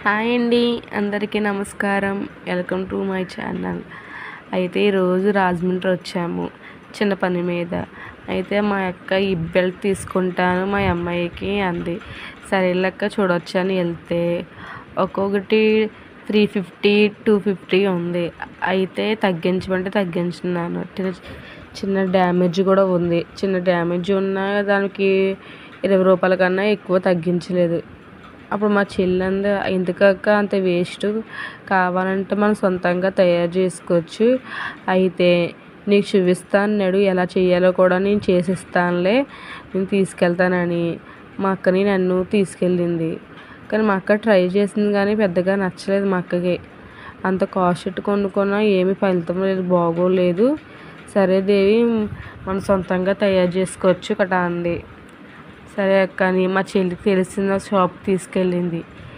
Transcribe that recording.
Hi అండి, అందరికీ నమస్కారం. Welcome to my channel. అయితే ఈరోజు రాజమండ్రి వచ్చాము చిన్న పని మీద. అయితే మా అక్క ఈ బెల్ట్ తీసుకుంటాను మా అమ్మాయికి అంది. సరే లెక్క చూడొచ్చని వెళ్తే ఒక్కొక్కటి 350 250 ఉంది. అయితే తగ్గించమంటే తగ్గించున్నాను. చిన్న డ్యామేజ్ కూడా ఉంది. చిన్న డ్యామేజ్ ఉన్నా దానికి 20 రూపాయల కన్నా ఎక్కువ తగ్గించలేదు. అప్పుడు మా చెల్లి ఎందుకక్క అంత వేస్ట్, కావాలంటే మనం సొంతంగా తయారు చేసుకోవచ్చు, అయితే నీకు చూపిస్తాను నడు, ఎలా చేయాలో కూడా నేను చేసిస్తానులే, నేను తీసుకెళ్తానని మా అక్కని నన్ను తీసుకెళ్ళింది. కానీ మా అక్క ట్రై చేసింది కానీ పెద్దగా నచ్చలేదు. మా అక్కకి అంత కాస్ట్ కొనుక్కున్నా ఏమీ ఫలితం లేదు, బాగోలేదు. సరే దేవి, మనం సొంతంగా తయారు చేసుకోవచ్చు కదా అంది. సరే అక్క అని మా చెల్లికి తెలిసిన షాప్ తీసుకెళ్ళింది.